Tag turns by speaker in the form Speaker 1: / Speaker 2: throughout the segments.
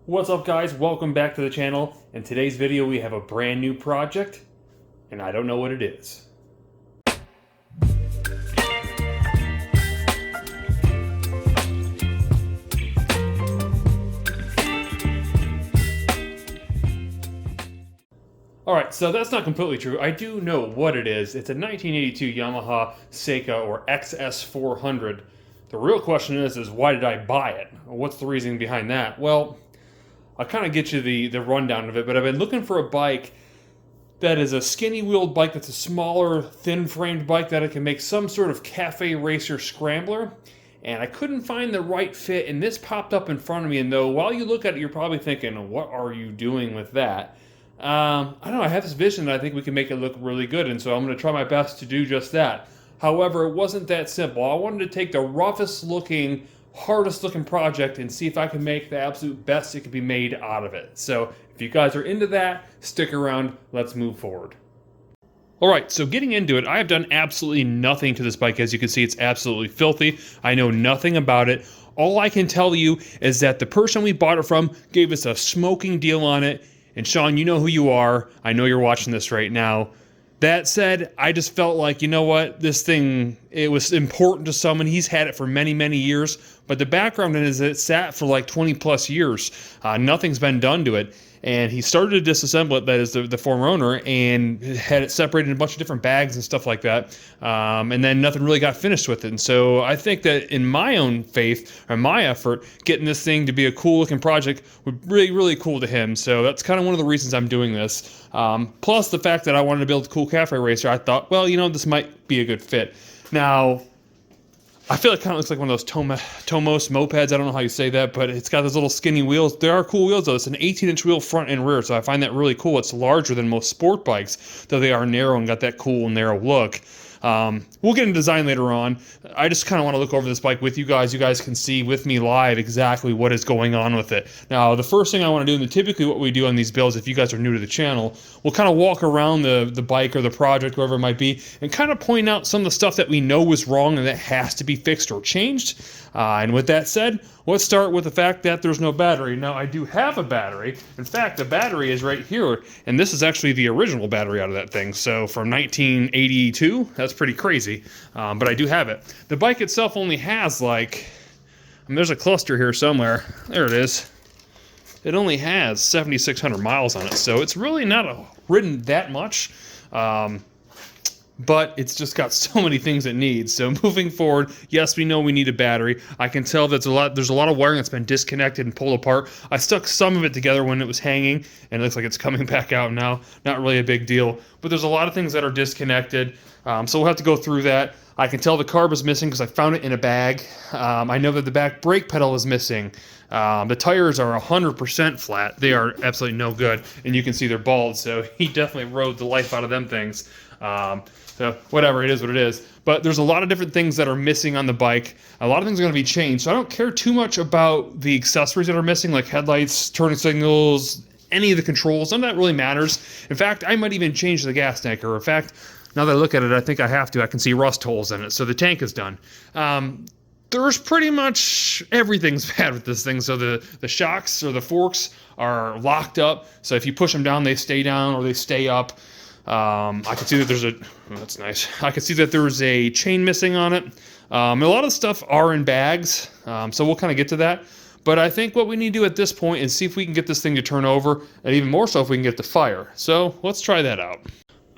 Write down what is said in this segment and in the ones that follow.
Speaker 1: What's up guys, welcome back to the channel. In today's video we have a brand new project, and I don't know what it is. Alright, so that's not completely true. I do know what it is. It's a 1982 Yamaha Seca or XS400. The real question is why did I buy it? What's the reasoning behind that? Well, I'll kind of get you the rundown of it, but I've been looking for a bike that is a skinny-wheeled bike that's a smaller, thin-framed bike that I can make some sort of cafe racer scrambler, and I couldn't find the right fit, and this popped up in front of me, and though while you look at it, you're probably thinking, what are you doing with that? I don't know, I have this vision that I think we can make it look really good, and so I'm going to try my best to do just that. However, it wasn't that simple. I wanted to take the roughest-looking, hardest-looking project and see if I can make the absolute best it could be made out of it. So, if you guys are into that, stick around, let's move forward. Alright, so getting into it, I have done absolutely nothing to this bike. As you can see, it's absolutely filthy. I know nothing about it. All I can tell you is that the person we bought it from gave us a smoking deal on it. And Sean, you know who you are. I know you're watching this right now. That said, I just felt like, you know what, this thing, it was important to someone. He's had it for many, many years, but the background is that it sat for like 20 plus years. Nothing's been done to it. And he started to disassemble it, that is the former owner, and had it separated in a bunch of different bags and stuff like that. And then nothing really got finished with it. And so I think that in my own faith, or my effort, getting this thing to be a cool looking project would really, really cool to him. So that's kind of one of the reasons I'm doing this. Plus the fact that I wanted to build a cool cafe racer, I thought, well, you know, this might be a good fit. Now, I feel it kind of looks like one of those Tomos mopeds. I don't know how you say that, but it's got those little skinny wheels. There are cool wheels, though. It's an 18-inch wheel front and rear, so I find that really cool. It's larger than most sport bikes, though they are narrow and got that cool, narrow look. We'll get into design later on. I just kind of want to look over this bike with you guys. You guys can see with me live exactly what is going on with it. Now, the first thing I want to do, and typically what we do on these builds, if you guys are new to the channel, we'll kind of walk around the bike or the project, wherever it might be, and kind of point out some of the stuff that we know was wrong and that has to be fixed or changed. And with that said, let's start with the fact that there's no battery. Now, I do have a battery. In fact, the battery is right here, and this is actually the original battery out of that thing. So from 1982, that's pretty crazy, but I do have it. The bike itself only has like, there's a cluster here somewhere. There it is. It only has 7,600 miles on it, so it's really not ridden that much. But it's just got so many things it needs. So moving forward, yes, we know we need a battery. I can tell that there's a lot of wiring that's been disconnected and pulled apart. I stuck some of it together when it was hanging, and it looks like it's coming back out now. Not really a big deal, but there's a lot of things that are disconnected. So we'll have to go through that. I can tell the carb is missing because I found it in a bag. I know that the back brake pedal is missing. The tires are 100% flat. They are absolutely no good, and you can see they're bald, so he definitely rode the life out of them things. So whatever, it is what it is. But there's a lot of different things that are missing on the bike. A lot of things are going to be changed, so I don't care too much about the accessories that are missing, like headlights, turning signals, any of the controls. None of that really matters. In fact, I might even change the gas tank, or in fact, now that I look at it, I think I have to. I can see rust holes in it, so the tank is done. There's pretty much everything's bad with this thing. So the shocks or the forks are locked up, so if you push them down, they stay down or they stay up. I can see that there's that's nice. I can see that there's a chain missing on it. A lot of stuff are in bags, so we'll kind of get to that. But I think what we need to do at this point is see if we can get this thing to turn over, and even more so if we can get it to fire. So let's try that out.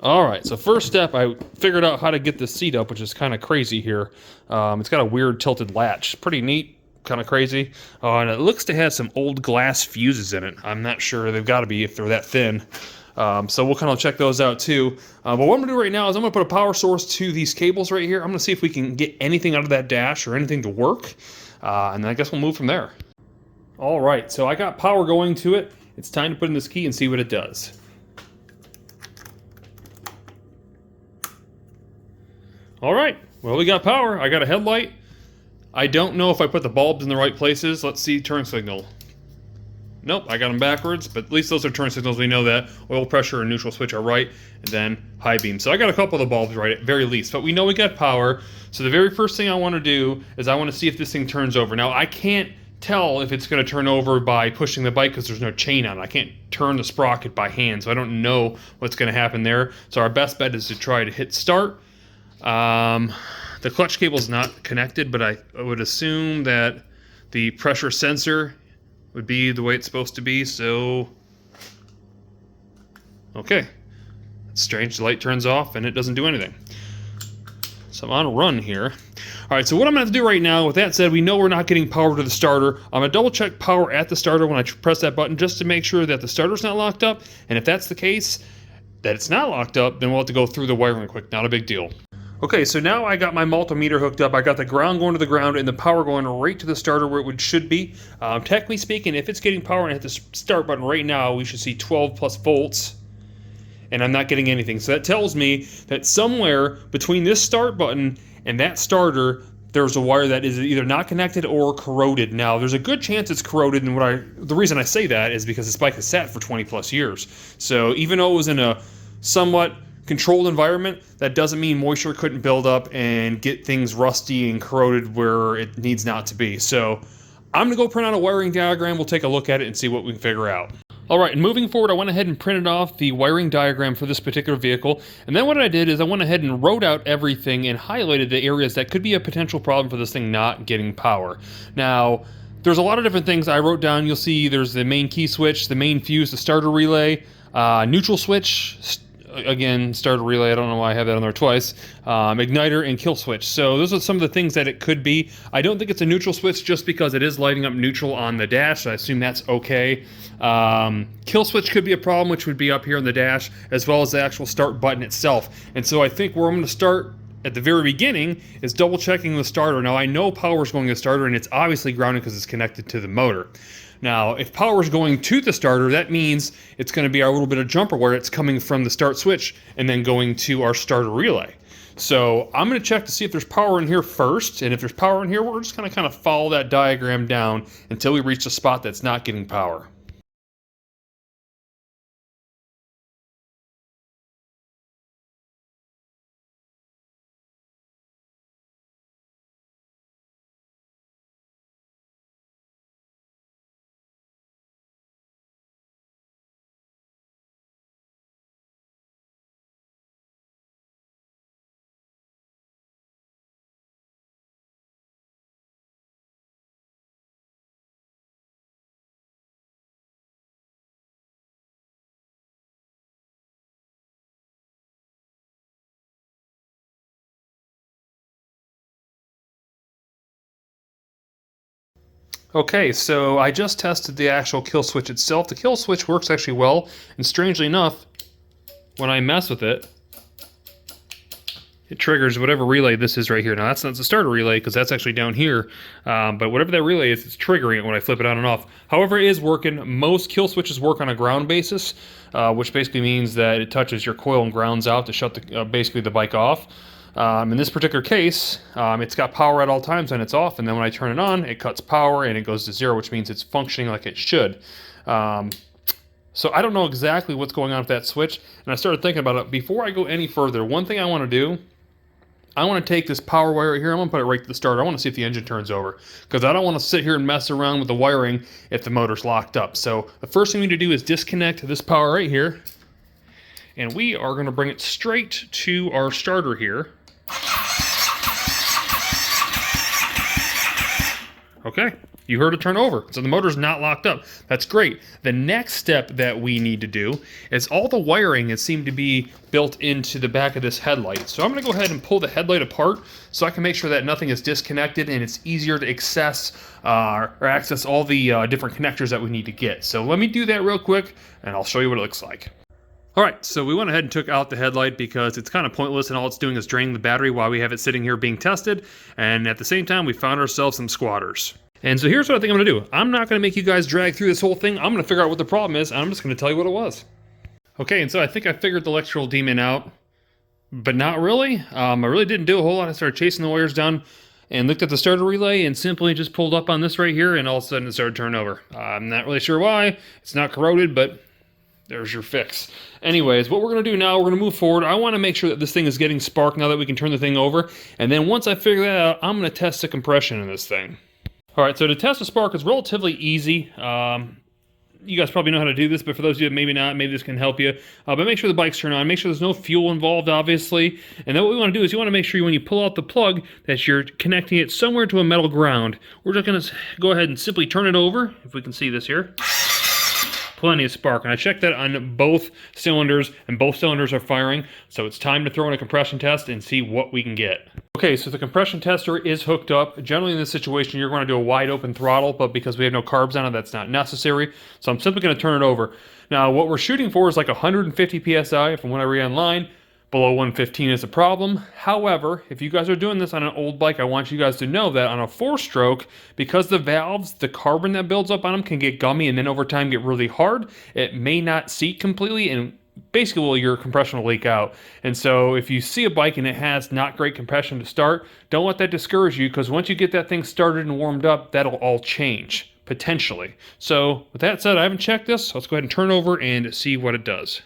Speaker 1: Alright, so first step, I figured out how to get this seat up, which is kind of crazy here. It's got a weird tilted latch. Pretty neat, kind of crazy. And it looks to have some old glass fuses in it. I'm not sure. They've got to be if they're that thin. So we'll kind of check those out too. But what I'm going to do right now is I'm going to put a power source to these cables right here. I'm going to see if we can get anything out of that dash or anything to work. And then I guess we'll move from there. Alright, so I got power going to it. It's time to put in this key and see what it does. Alright, well, we got power. I got a headlight. I don't know if I put the bulbs in the right places. Let's see, turn signal. Nope, I got them backwards, but at least those are turn signals. We know that. Oil pressure and neutral switch are right, and then high beam. So I got a couple of the bulbs right at very least, but we know we got power. So the very first thing I want to do is I want to see if this thing turns over. Now, I can't tell if it's going to turn over by pushing the bike because there's no chain on it. I can't turn the sprocket by hand, so I don't know what's going to happen there. So our best bet is to try to hit start. The clutch cable is not connected, but I would assume that the pressure sensor would be the way it's supposed to be, so... Okay. It's strange, the light turns off and it doesn't do anything. So I'm on a run here. Alright, so what I'm going to have to do right now, with that said, we know we're not getting power to the starter. I'm going to double check power at the starter when I press that button just to make sure that the starter's not locked up. And if that's the case, that it's not locked up, then we'll have to go through the wiring quick. Not a big deal. Okay, so now I got my multimeter hooked up. I got the ground going to the ground and the power going right to the starter where it should be. Technically speaking, if it's getting power and I hit the start button right now, we should see 12 plus volts. And I'm not getting anything. So that tells me that somewhere between this start button and that starter, there's a wire that is either not connected or corroded. Now, there's a good chance it's corroded, and the reason I say that is because this bike has sat for 20 plus years. So even though it was in a somewhat controlled environment, that doesn't mean moisture couldn't build up and get things rusty and corroded where it needs not to be. So I'm gonna go print out a wiring diagram. We'll take a look at it and see what we can figure out. Alright, and moving forward, I went ahead and printed off the wiring diagram for this particular vehicle, and then what I did is I went ahead and wrote out everything and highlighted the areas that could be a potential problem for this thing not getting power. Now, there's a lot of different things I wrote down. You'll see there's the main key switch, the main fuse, the starter relay, neutral switch, again, starter relay, I don't know why I have that on there twice, igniter, and kill switch. So those are some of the things that it could be. I don't think it's a neutral switch just because it is lighting up neutral on the dash, so I assume that's okay. Kill switch could be a problem, which would be up here on the dash, as well as the actual start button itself. And so I think where I'm going to start at the very beginning is double checking the starter. Now I know power is going to the starter, and it's obviously grounded because it's connected to the motor. Now, if power is going to the starter, that means it's going to be our little bit of jumper where it's coming from the start switch and then going to our starter relay. So I'm going to check to see if there's power in here first, and if there's power in here, we're just going to kind of follow that diagram down until we reach the spot that's not getting power. Okay, so I just tested the actual kill switch itself. The kill switch works actually well, and strangely enough, when I mess with it, it triggers whatever relay this is right here. Now that's not the starter relay because that's actually down here, but whatever that relay is, it's triggering it when I flip it on and off. However, it is working. Most kill switches work on a ground basis, which basically means that it touches your coil and grounds out to shut basically the bike off. In this particular case, it's got power at all times and it's off, and then when I turn it on, it cuts power and it goes to zero, which means it's functioning like it should. So I don't know exactly what's going on with that switch, and I started thinking about it. Before I go any further, one thing I want to do, I want to take this power wire right here, I'm going to put it right to the starter. I want to see if the engine turns over, because I don't want to sit here and mess around with the wiring if the motor's locked up. So the first thing we need to do is disconnect this power right here, and we are going to bring it straight to our starter here. Okay, you heard it turn over, so the motor's not locked up. That's great. The next step that we need to do is all the wiring has seemed to be built into the back of this headlight. So I'm going to go ahead and pull the headlight apart so I can make sure that nothing is disconnected and it's easier to access all the different connectors that we need to get. So let me do that real quick and I'll show you what it looks like. Alright, so we went ahead and took out the headlight because it's kind of pointless and all it's doing is draining the battery while we have it sitting here being tested, and at the same time we found ourselves some squatters. And so here's what I think I'm going to do. I'm not going to make you guys drag through this whole thing. I'm going to figure out what the problem is, and I'm just going to tell you what it was. Okay, and so I think I figured the electrical demon out, but not really. I really didn't do a whole lot. I started chasing the wires down and looked at the starter relay and simply just pulled up on this right here, and all of a sudden it started turning over. I'm not really sure why. It's not corroded, but there's your fix. Anyways, what we're going to do now, we're going to move forward. I want to make sure that this thing is getting spark now that we can turn the thing over. And then once I figure that out, I'm going to test the compression in this thing. All right, so to test a spark is relatively easy. You guys probably know how to do this, but for those of you that maybe not, maybe this can help you. But make sure the bike's turned on. Make sure there's no fuel involved, obviously. And then what we want to do is you want to make sure when you pull out the plug that you're connecting it somewhere to a metal ground. We're just going to go ahead and simply turn it over, if we can see this here. Plenty of spark, and I checked that on both cylinders, and both cylinders are firing, so it's time to throw in a compression test and see what we can get. Okay, so the compression tester is hooked up. Generally in this situation, you're going to do a wide open throttle, but because we have no carbs on it, that's not necessary, so I'm simply going to turn it over. Now, what we're shooting for is like 150 PSI from what I read online. Below 115 is a problem. However, if you guys are doing this on an old bike, I want you guys to know that on a 4-stroke, because the valves, the carbon that builds up on them can get gummy and then over time get really hard, it may not seat completely and basically your compression will leak out. And so if you see a bike and it has not great compression to start, don't let that discourage you, because once you get that thing started and warmed up, that'll all change, potentially. So with that said, I haven't checked this, so let's go ahead and turn over and see what it does.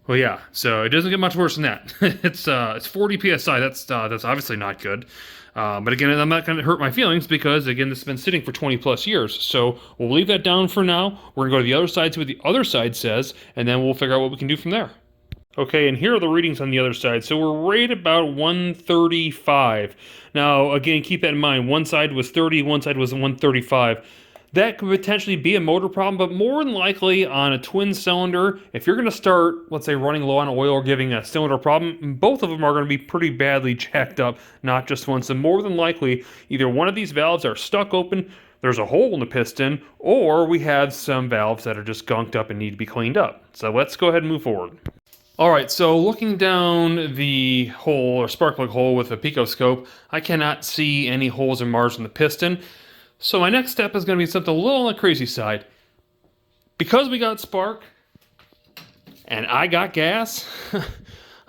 Speaker 1: Well, yeah, so it doesn't get much worse than that. It's 40 psi. That's obviously not good. But again, I'm not going to hurt my feelings because, again, this has been sitting for 20 plus years. So we'll leave that down for now. We're going to go to the other side, see what the other side says, and then we'll figure out what we can do from there. Okay, and here are the readings on the other side. So we're right about 135. Now, again, keep that in mind. One side was 30, one side was 135. That could potentially be a motor problem, but more than likely on a twin cylinder, if you're going to start, let's say, running low on oil or giving a cylinder problem, both of them are going to be pretty badly jacked up, not just one. So more than likely, either one of these valves are stuck open, there's a hole in the piston, or we have some valves that are just gunked up and need to be cleaned up. So let's go ahead and move forward. All right, so looking down the hole, or spark plug hole with a picoscope, I cannot see any holes or marks in the piston. So my next step is going to be something a little on the crazy side. Because we got spark, and I got gas, I'm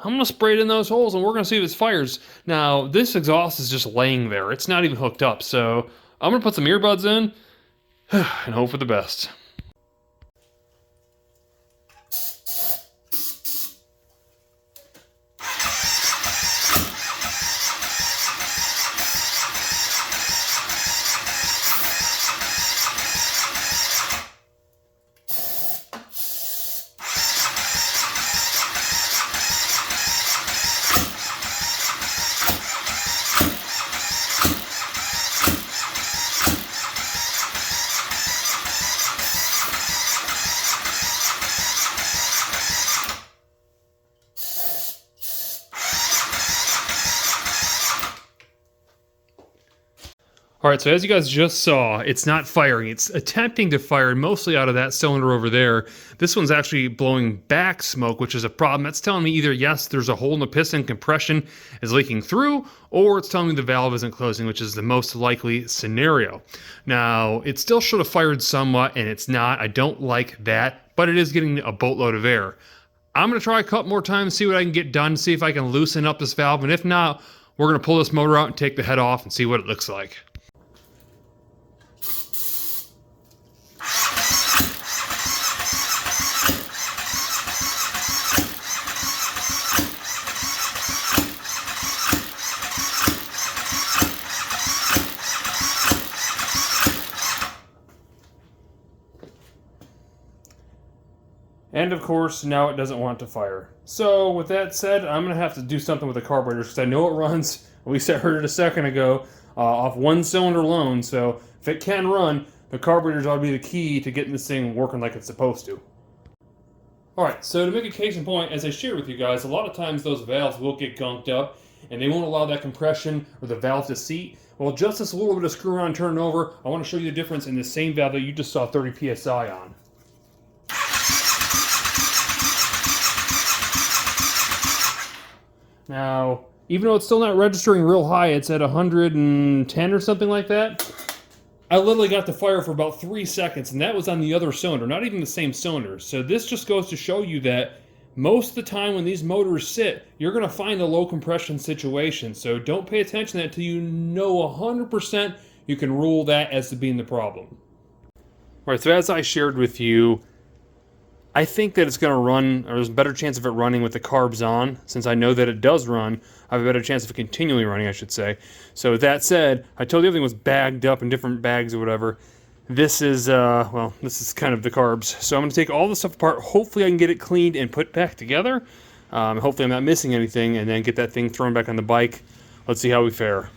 Speaker 1: going to spray it in those holes, and we're going to see if it fires. Now, this exhaust is just laying there. It's not even hooked up, so I'm going to put some earbuds in, and hope for the best. All right, so as you guys just saw, it's not firing. It's attempting to fire mostly out of that cylinder over there. This one's actually blowing back smoke, which is a problem. That's telling me either, yes, there's a hole in the piston, compression is leaking through, or it's telling me the valve isn't closing, which is the most likely scenario. Now, it still should have fired somewhat, and it's not. I don't like that, but it is getting a boatload of air. I'm going to try a couple more times, see what I can get done, see if I can loosen up this valve, and if not, we're going to pull this motor out and take the head off and see what it looks like. And of course, now it doesn't want to fire. So with that said, I'm going to have to do something with the carburetor because I know it runs, at least I heard it a second ago, off one cylinder alone. So if it can run, the carburetors ought to be the key to getting this thing working like it's supposed to. Alright, so to make a case in point, as I shared with you guys, a lot of times those valves will get gunked up and they won't allow that compression or the valve to seat. Well, just this little bit of screw around turning over, I want to show you the difference in the same valve that you just saw 30 PSI on. Now, even though it's still not registering real high, it's at 110 or something like that. I literally got the fire for about 3 seconds, and that was on the other cylinder, not even the same cylinder. So this just goes to show you that most of the time when these motors sit, you're going to find a low compression situation. So don't pay attention to that until you know 100% you can rule that as to being the problem. All right, so as I shared with you, I think that it's going to run, or there's a better chance of it running with the carbs on. Since I know that it does run, I have a better chance of it continually running, I should say. So with that said, I told you everything was bagged up in different bags or whatever. This is, well, this is kind of the carbs. So I'm going to take all the stuff apart. Hopefully I can get it cleaned and put back together. Hopefully I'm not missing anything, and then get that thing thrown back on the bike. Let's see how we fare.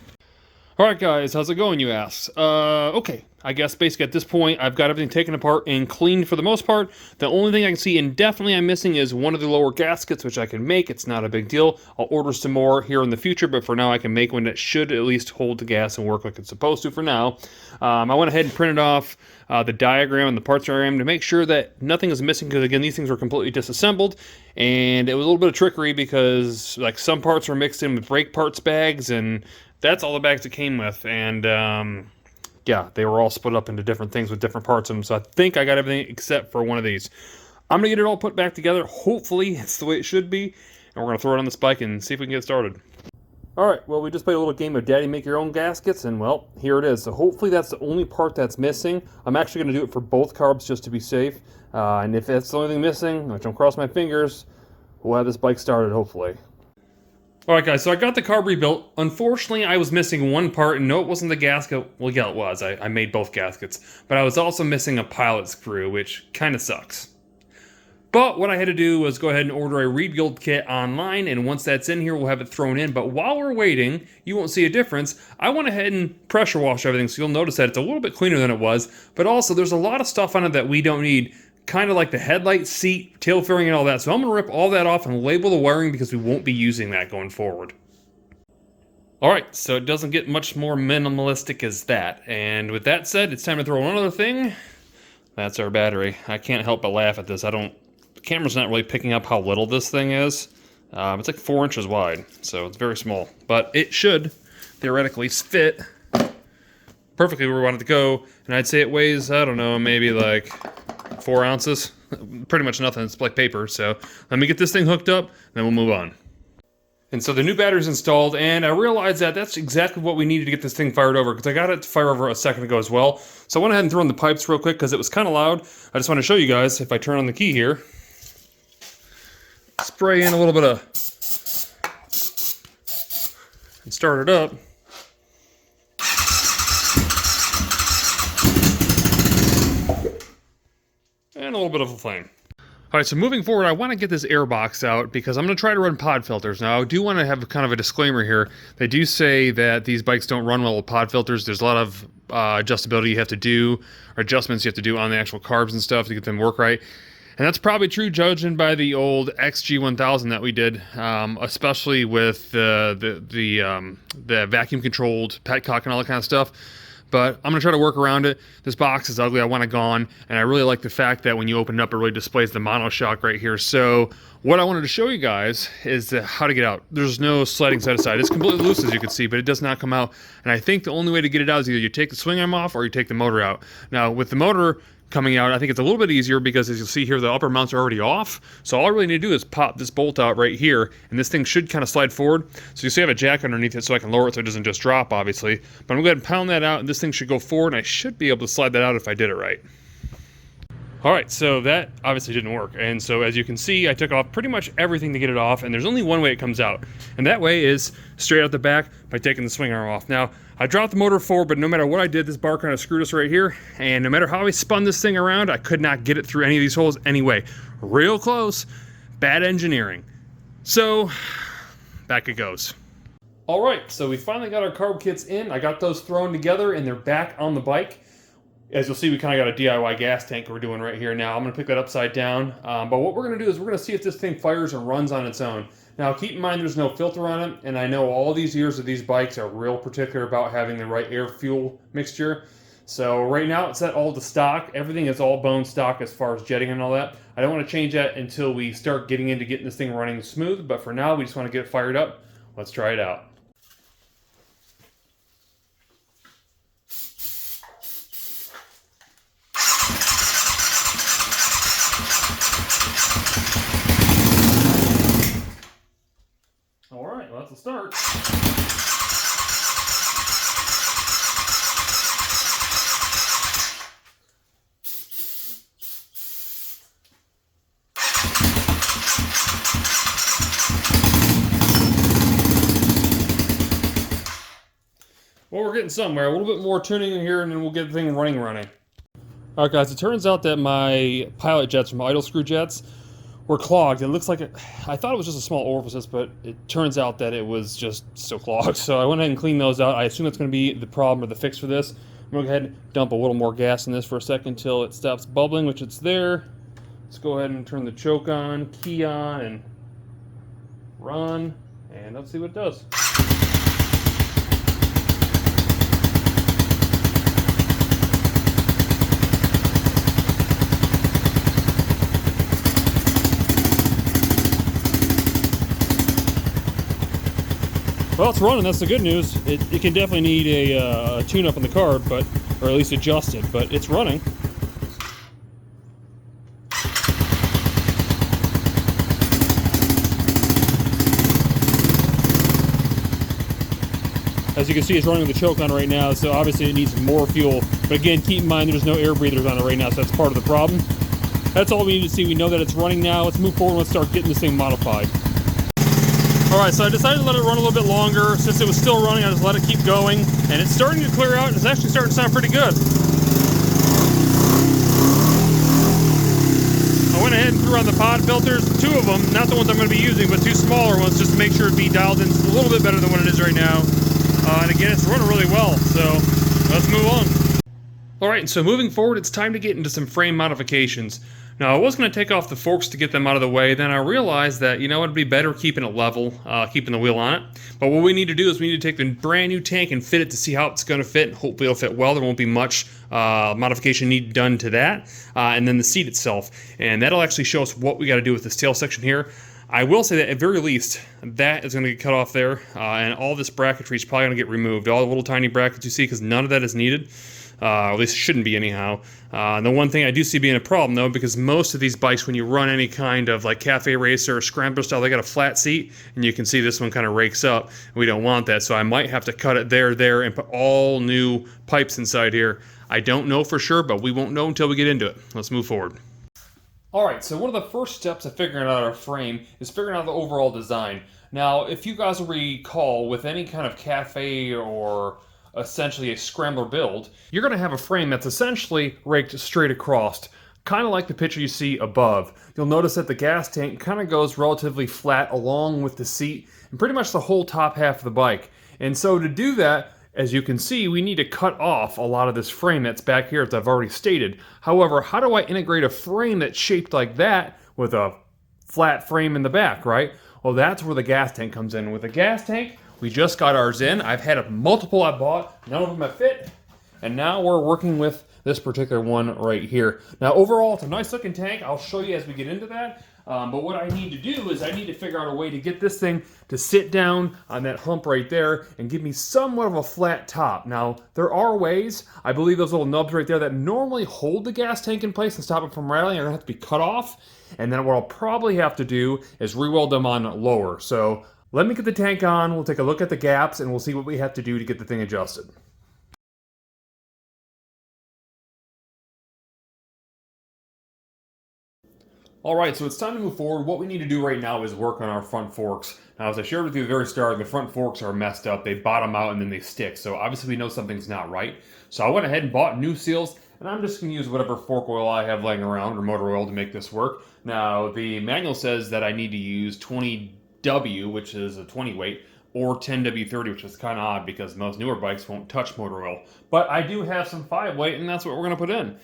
Speaker 1: Alright guys, how's it going, you ask? Okay, I guess basically at this point I've got everything taken apart and cleaned for the most part. The only thing I can see indefinitely I'm missing is one of the lower gaskets, which I can make. It's not a big deal. I'll order some more here in the future, but for now I can make one that should at least hold the gas and work like it's supposed to for now. I went ahead and printed off the diagram and the parts diagram to make sure that nothing is missing, because again, these things were completely disassembled, and it was a little bit of trickery because like some parts were mixed in with brake parts bags, and that's all the bags it came with, and yeah, they were all split up into different things with different parts of them, so I think I got everything except for one of these. I'm going to get it all put back together. Hopefully it's the way it should be, and we're going to throw it on this bike and see if we can get started. Alright, well, we just played a little game of Daddy Make Your Own Gaskets, and well, here it is. So hopefully that's the only part that's missing. I'm actually going to do it for both carbs just to be safe, and if that's the only thing missing, which I'm crossing my fingers, we'll have this bike started, hopefully. Alright guys, so I got the carb rebuilt. Unfortunately, I was missing one part, and no, it wasn't the gasket. Well, yeah, it was. I made both gaskets. But I was also missing a pilot screw, which kind of sucks. But what I had to do was go ahead and order a rebuild kit online, and once that's in here, we'll have it thrown in. But while we're waiting, you won't see a difference. I went ahead and pressure wash everything, so you'll notice that it's a little bit cleaner than it was. But also, there's a lot of stuff on it that we don't need. Kind of like the headlight, seat, tail fairing, and all that. So I'm going to rip all that off and label the wiring because we won't be using that going forward. Alright, so it doesn't get much more minimalistic as that. And with that said, it's time to throw one other thing. That's our battery. I can't help but laugh at this. The camera's not really picking up how little this thing is. It's like 4 inches wide, so it's very small. But it should theoretically fit perfectly where we want it to go. And I'd say it weighs, I don't know, maybe like 4 ounces. Pretty much nothing. It's like paper. So let me get this thing hooked up, and then we'll move on. And so the new battery's installed, and I realized that that's exactly what we needed to get this thing fired over, because I got it to fire over a second ago as well. So I went ahead and threw in the pipes real quick because it was kind of loud. I just want to show you guys, if I turn on the key here, spray in a little bit of, and start it up. And a little bit of a flame. Alright, so moving forward, I want to get this air box out because I'm going to try to run pod filters. Now, I do want to have kind of a disclaimer here. They do say that these bikes don't run well with pod filters. There's a lot of adjustability you have to do, or adjustments you have to do on the actual carbs and stuff to get them to work right. And that's probably true judging by the old XG1000 that we did, especially with the vacuum-controlled petcock and all that kind of stuff. But I'm going to try to work around it. This box is ugly. I want it gone. And I really like the fact that when you open it up, it really displays the monoshock right here. So what I wanted to show you guys is how to get out. There's no sliding side to side. It's completely loose, as you can see, but it does not come out. And I think the only way to get it out is either you take the swing arm off or you take the motor out. Now, with the motor coming out, I think it's a little bit easier because, as you'll see here, the upper mounts are already off. So all I really need to do is pop this bolt out right here, and this thing should kind of slide forward. So you see I have a jack underneath it so I can lower it so it doesn't just drop, obviously. But I'm going to go ahead and pound that out, and this thing should go forward, and I should be able to slide that out if I did it right. Alright, so that obviously didn't work, and so as you can see, I took off pretty much everything to get it off, and there's only one way it comes out, and that way is straight out the back by taking the swing arm off. Now, I dropped the motor forward, but no matter what I did, this bar kind of screwed us right here, and no matter how I spun this thing around, I could not get it through any of these holes anyway. Real close, bad engineering. So, back it goes. Alright, so we finally got our carb kits in. I got those thrown together, and they're back on the bike. As you'll see, we kind of got a DIY gas tank we're doing right here now. I'm going to pick that upside down. But what we're going to do is we're going to see if this thing fires and runs on its own. Now, keep in mind there's no filter on it, and I know all these years of these bikes are real particular about having the right air-fuel mixture. So right now it's set all to stock. Everything is all bone stock as far as jetting and all that. I don't want to change that until we start getting into getting this thing running smooth, but for now we just want to get it fired up. Let's try it out. Alright, well, that's a start. getting somewhere. A little bit more tuning in here, and then we'll get the thing running. Alright guys, it turns out that my pilot jets from idle screw jets were clogged. It looks like I thought it was just a small orifice, but it turns out that it was just still clogged. So I went ahead and cleaned those out. I assume that's going to be the problem or the fix for this. I'm going to go ahead and dump a little more gas in this for a second until it stops bubbling, which it's there. Let's go ahead and turn the choke on, key on, and run, and let's see what it does. Well, it's running. That's the good news. It can definitely need a tune-up on the carb, or at least adjusted, but it's running. As you can see, it's running with the choke on right now, so obviously it needs more fuel. But again, keep in mind there's no air breathers on it right now, so that's part of the problem. That's all we need to see. We know that it's running now. Let's move forward. Let's start getting this thing modified. Alright, so I decided to let it run a little bit longer. Since it was still running, I just let it keep going. And it's starting to clear out, and it's actually starting to sound pretty good. I went ahead and threw on the pod filters, 2 of them, not the ones I'm going to be using, but 2 smaller ones, just to make sure it'd be dialed in a little bit better than what it is right now. And again, it's running really well, so let's move on. Alright, so moving forward, it's time to get into some frame modifications. Now, I was going to take off the forks to get them out of the way, then I realized that, you know, it'd be better keeping it level, keeping the wheel on it. But what we need to do is we need to take the brand new tank and fit it to see how it's going to fit, and hopefully it'll fit well. There won't be much modification need done to that. And then the seat itself. And that'll actually show us what we got to do with this tail section here. I will say that at very least, that is going to get cut off there, and all this bracketry is probably going to get removed. All the little tiny brackets you see, because none of that is needed. At least it shouldn't be anyhow. The one thing I do see being a problem though, because most of these bikes, when you run any kind of like cafe racer or scrambler style, they got a flat seat, and you can see this one kind of rakes up. We don't want that, so I might have to cut it there, and put all new pipes inside here. I don't know for sure, but we won't know until we get into it. Let's move forward. Alright, so one of the first steps of figuring out our frame is figuring out the overall design. Now, if you guys will recall, with any kind of cafe or essentially a scrambler build, you're going to have a frame that's essentially raked straight across, kind of like the picture you see above. You'll notice that the gas tank kind of goes relatively flat along with the seat and pretty much the whole top half of the bike. And so to do that, as you can see, we need to cut off a lot of this frame that's back here, as I've already stated. However, how do I integrate a frame that's shaped like that with a flat frame in the back, right? Well, that's where the gas tank comes in. With the gas tank, we just got ours in. I've had multiple I bought. None of them have fit. And now we're working with this particular one right here. Now, overall, it's a nice looking tank. I'll show you as we get into that. But what I need to do is I need to figure out a way to get this thing to sit down on that hump right there and give me somewhat of a flat top. Now, there are ways. I believe those little nubs right there that normally hold the gas tank in place and stop it from rattling are going to have to be cut off. And then what I'll probably have to do is re-weld them on lower. So let me get the tank on, we'll take a look at the gaps, and we'll see what we have to do to get the thing adjusted. Alright, so it's time to move forward. What we need to do right now is work on our front forks. Now, as I shared with you at the very start, the front forks are messed up. They bottom out and then they stick. So obviously we know something's not right. So I went ahead and bought new seals, and I'm just going to use whatever fork oil I have laying around, or motor oil, to make this work. Now, the manual says that I need to use 20W, which is a 20 weight, or 10W30, which is kind of odd because most newer bikes won't touch motor oil. But I do have some 5 weight, and that's what we're going to put in.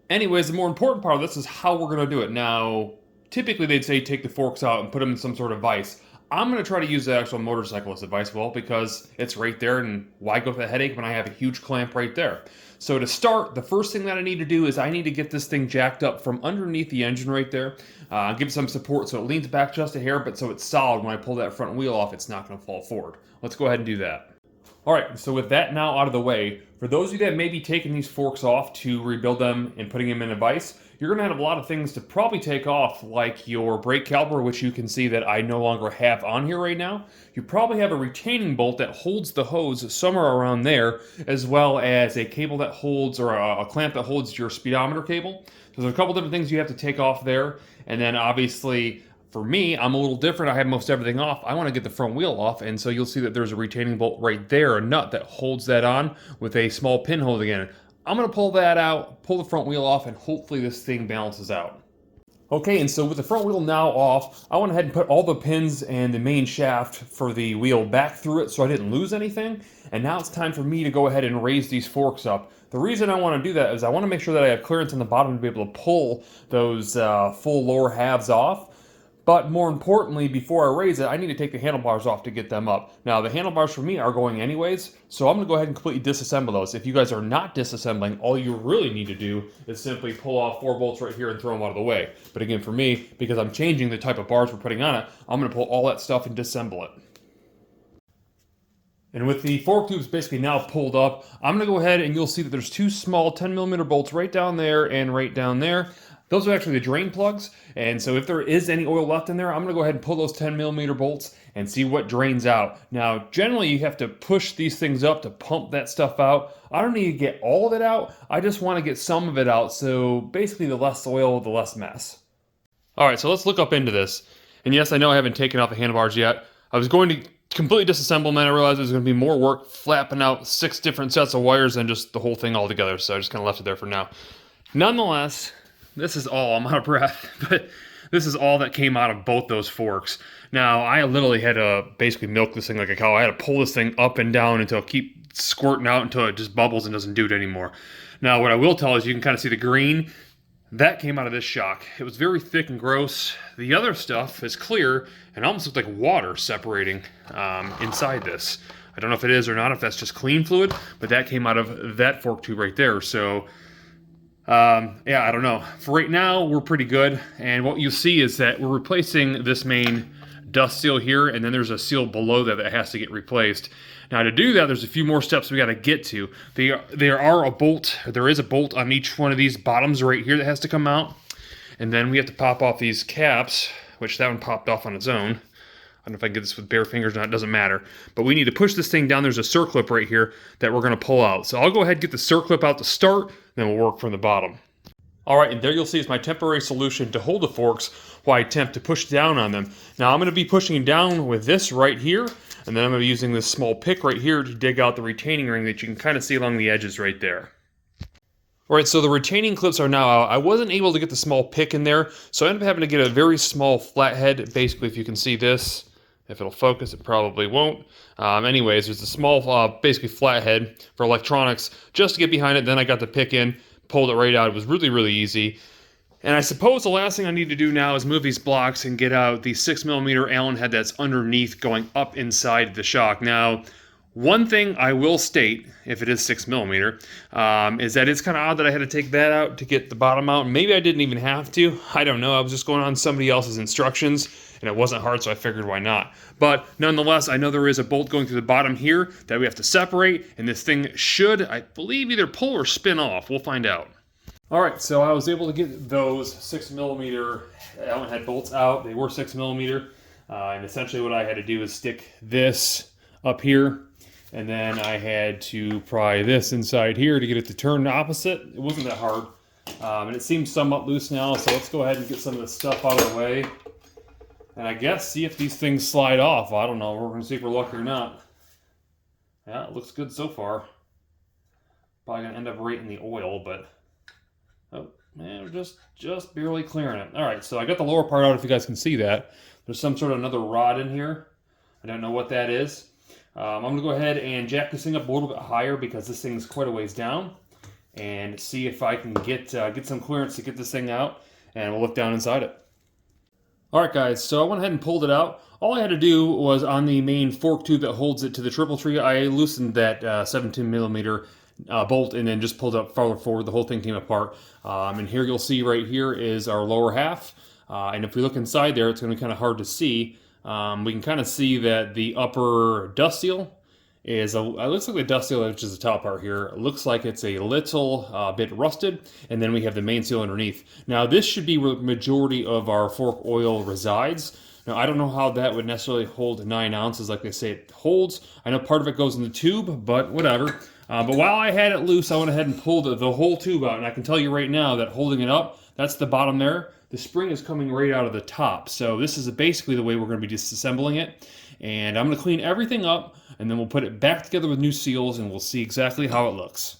Speaker 1: Anyways, the more important part of this is how we're going to do it. Now, typically they'd say take the forks out and put them in some sort of vise. I'm going to try to use the actual motorcyclist advice well, because it's right there, and why go through the headache when I have a huge clamp right there? So to start, the first thing that I need to do is I need to get this thing jacked up from underneath the engine right there. Give it some support so it leans back just a hair, but so it's solid. When I pull that front wheel off, it's not going to fall forward. Let's go ahead and do that. Alright, so with that now out of the way, for those of you that may be taking these forks off to rebuild them and putting them in a vise, you're going to have a lot of things to probably take off, like your brake caliper, which you can see that I no longer have on here right now. You probably have a retaining bolt that holds the hose somewhere around there, as well as a cable that holds, or a clamp that holds your speedometer cable. So there's a couple different things you have to take off there, and then obviously For me, I'm a little different. I have most everything off. I want to get the front wheel off, and so you'll see that there's a retaining bolt right there, a nut that holds that on with a small pin holding in it. I'm going to pull that out, pull the front wheel off, and hopefully this thing balances out. Okay, and so with the front wheel now off, I went ahead and put all the pins and the main shaft for the wheel back through it so I didn't lose anything. And now it's time for me to go ahead and raise these forks up. The reason I want to do that is I want to make sure that I have clearance on the bottom to be able to pull those full lower halves off. But more importantly, before I raise it, I need to take the handlebars off to get them up. Now, the handlebars for me are going anyways, so I'm going to go ahead and completely disassemble those. If you guys are not disassembling, all you really need to do is simply pull off 4 bolts right here and throw them out of the way. But again, for me, because I'm changing the type of bars we're putting on it, I'm going to pull all that stuff and disassemble it. And with the fork tubes basically now pulled up, I'm going to go ahead and you'll see that there's 2 small 10mm bolts right down there and right down there. Those are actually the drain plugs, and so if there is any oil left in there, I'm going to go ahead and pull those 10mm bolts and see what drains out. Now, generally you have to push these things up to pump that stuff out. I don't need to get all of it out, I just want to get some of it out, so basically the less oil, the less mess. Alright, so let's look up into this. And yes, I know I haven't taken out the handlebars yet. I was going to completely disassemble them, and I realized it was going to be more work flapping out 6 different sets of wires than just the whole thing all together, so I just kind of left it there for now. Nonetheless, this is all, I'm out of breath, but this is all that came out of both those forks. Now, I literally had to basically milk this thing like a cow. I had to pull this thing up and down until it keeps squirting out until it just bubbles and doesn't do it anymore. Now, what I will tell is you can kind of see the green. That came out of this shock. It was very thick and gross. The other stuff is clear and almost looked like water separating inside this. I don't know if it is or not, if that's just clean fluid, but that came out of that fork tube right there. So yeah, I don't know. For right now, we're pretty good. And what you see is that we're replacing this main dust seal here, and then there's a seal below that that has to get replaced. Now to do that, there's a few more steps we got to get to. There is a bolt on each one of these bottoms right here that has to come out. And then we have to pop off these caps, which that one popped off on its own. I don't know if I can get this with bare fingers or not, it doesn't matter. But we need to push this thing down. There's a circlip right here that we're going to pull out. So I'll go ahead and get the circlip out to start, then we'll work from the bottom. Alright, and there you'll see is my temporary solution to hold the forks while I attempt to push down on them. Now I'm going to be pushing down with this right here, and then I'm going to be using this small pick right here to dig out the retaining ring that you can kind of see along the edges right there. Alright, so the retaining clips are now out. I wasn't able to get the small pick in there, so I ended up having to get a very small flathead. Basically, if you can see this, if it'll focus, it probably won't. Anyways, there's a small, basically flathead for electronics just to get behind it. Then I got the pick in, pulled it right out. It was really, really easy. And I suppose the last thing I need to do now is move these blocks and get out the 6mm Allen head that's underneath going up inside the shock. Now, one thing I will state, if it is 6mm, is that it's kind of odd that I had to take that out to get the bottom out. Maybe I didn't even have to. I don't know. I was just going on somebody else's instructions, and it wasn't hard, so I figured why not. But nonetheless, I know there is a bolt going through the bottom here that we have to separate, and this thing should, I believe, either pull or spin off. We'll find out. Alright, so I was able to get those 6mm Allen head bolts out. They were 6mm, and essentially what I had to do is stick this up here, and then I had to pry this inside here to get it to turn opposite. It wasn't that hard, and it seems somewhat loose now, so let's go ahead and get some of this stuff out of the way. And I guess see if these things slide off. I don't know. We're going to see if we're lucky or not. Yeah, it looks good so far. Probably going to end up right in the oil, but... Oh, man, we're just barely clearing it. Alright, so I got the lower part out if you guys can see that. There's some sort of another rod in here. I don't know what that is. I'm going to go ahead and jack this thing up a little bit higher because this thing's quite a ways down. And see if I can get some clearance to get this thing out. And we'll look down inside it. Alright guys, so I went ahead and pulled it out. All I had to do was on the main fork tube that holds it to the triple tree, I loosened that 17mm bolt and then just pulled it up farther forward. The whole thing came apart. And here you'll see right here is our lower half. And if we look inside there, it's going to be kind of hard to see. We can kind of see that the upper dust seal is it looks like the dust seal, which is the top part here, it looks like it's a little bit rusted, and then we have the main seal underneath. Now this should be where the majority of our fork oil resides. Now I don't know how that would necessarily hold 9 ounces like they say it holds. I know part of it goes in the tube, but whatever. But while I had it loose, I went ahead and pulled the whole tube out, and I can tell you right now that holding it up, That's the bottom there. The spring is coming right out of the top. So this is basically the way we're going to be disassembling it. And I'm going to clean everything up, and then we'll put it back together with new seals, and we'll see exactly how it looks.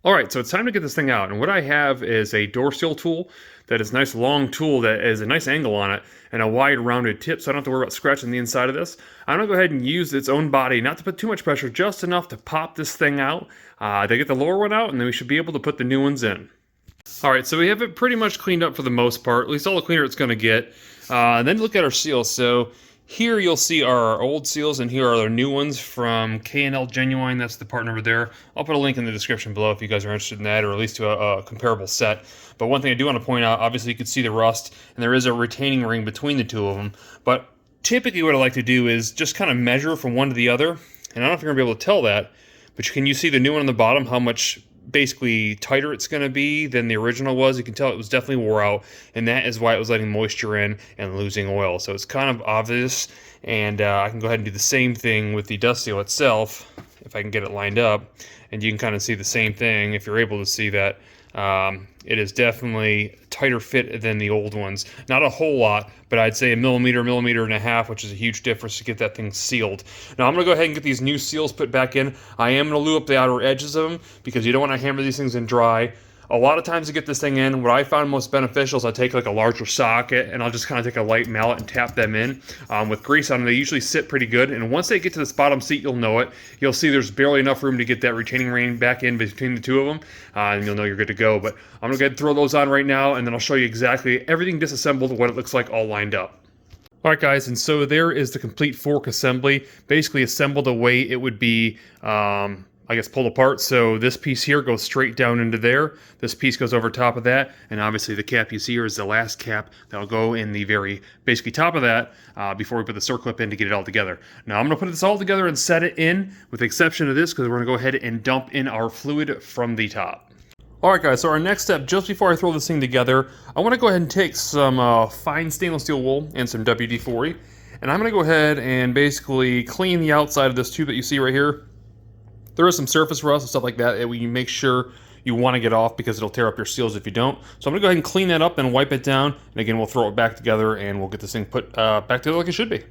Speaker 1: All right, so it's time to get this thing out. And what I have is a door seal tool that is a nice long tool that has a nice angle on it and a wide rounded tip, so I don't have to worry about scratching the inside of this. I'm going to go ahead and use its own body, not to put too much pressure, just enough to pop this thing out. They get the lower one out, and then we should be able to put the new ones in. All right, so we have it pretty much cleaned up for the most part, at least all the cleaner it's going to get. And then look at our seals. So here you'll see our old seals, and here are our new ones from K&L Genuine. That's the part number there. I'll put a link in the description below if you guys are interested in that, or at least to a comparable set. But one thing I do want to point out, obviously you can see the rust, and there is a retaining ring between the two of them. But typically what I like to do is just kind of measure from one to the other. And I don't know if you're going to be able to tell that, but can you see the new one on the bottom, how much basically tighter it's going to be than the original was? You can tell it was definitely wore out, and that is why it was letting moisture in and losing oil. So it's kind of obvious, and I can go ahead and do the same thing with the dust seal itself if I can get it lined up, and you can kind of see the same thing if you're able to see that. It is definitely tighter fit than the old ones. Not a whole lot, but I'd say a millimeter and a half, which is a huge difference to get that thing sealed. Now I'm going to go ahead and get these new seals put back in. I am going to lube up the outer edges of them because you don't want to hammer these things in dry. A lot of times to get this thing in, what I found most beneficial is I take like a larger socket and I'll just kind of take a light mallet and tap them in. With grease on them, they usually sit pretty good. And once they get to this bottom seat, you'll know it. You'll see there's barely enough room to get that retaining ring back in between the two of them. And you'll know you're good to go. But I'm going to go ahead and throw those on right now, and then I'll show you exactly everything disassembled, what it looks like all lined up. Alright guys, and so there is the complete fork assembly, basically assembled the way it would be I guess pulled apart. So this piece here goes straight down into there. This piece goes over top of that, and obviously the cap you see here is the last cap that'll go in the very basically top of that before we put the circlip in to get it all together. Now I'm going to put this all together and set it in, with the exception of this, because we're going to go ahead and dump in our fluid from the top. Alright guys, so our next step, just before I throw this thing together, I want to go ahead and take some fine stainless steel wool and some WD-40, and I'm going to go ahead and basically clean the outside of this tube that you see right here. There is some surface rust and stuff like that we make sure you want to get off because it'll tear up your seals if you don't. So I'm going to go ahead and clean that up and wipe it down. And again, we'll throw it back together and we'll get this thing put back together like it should be.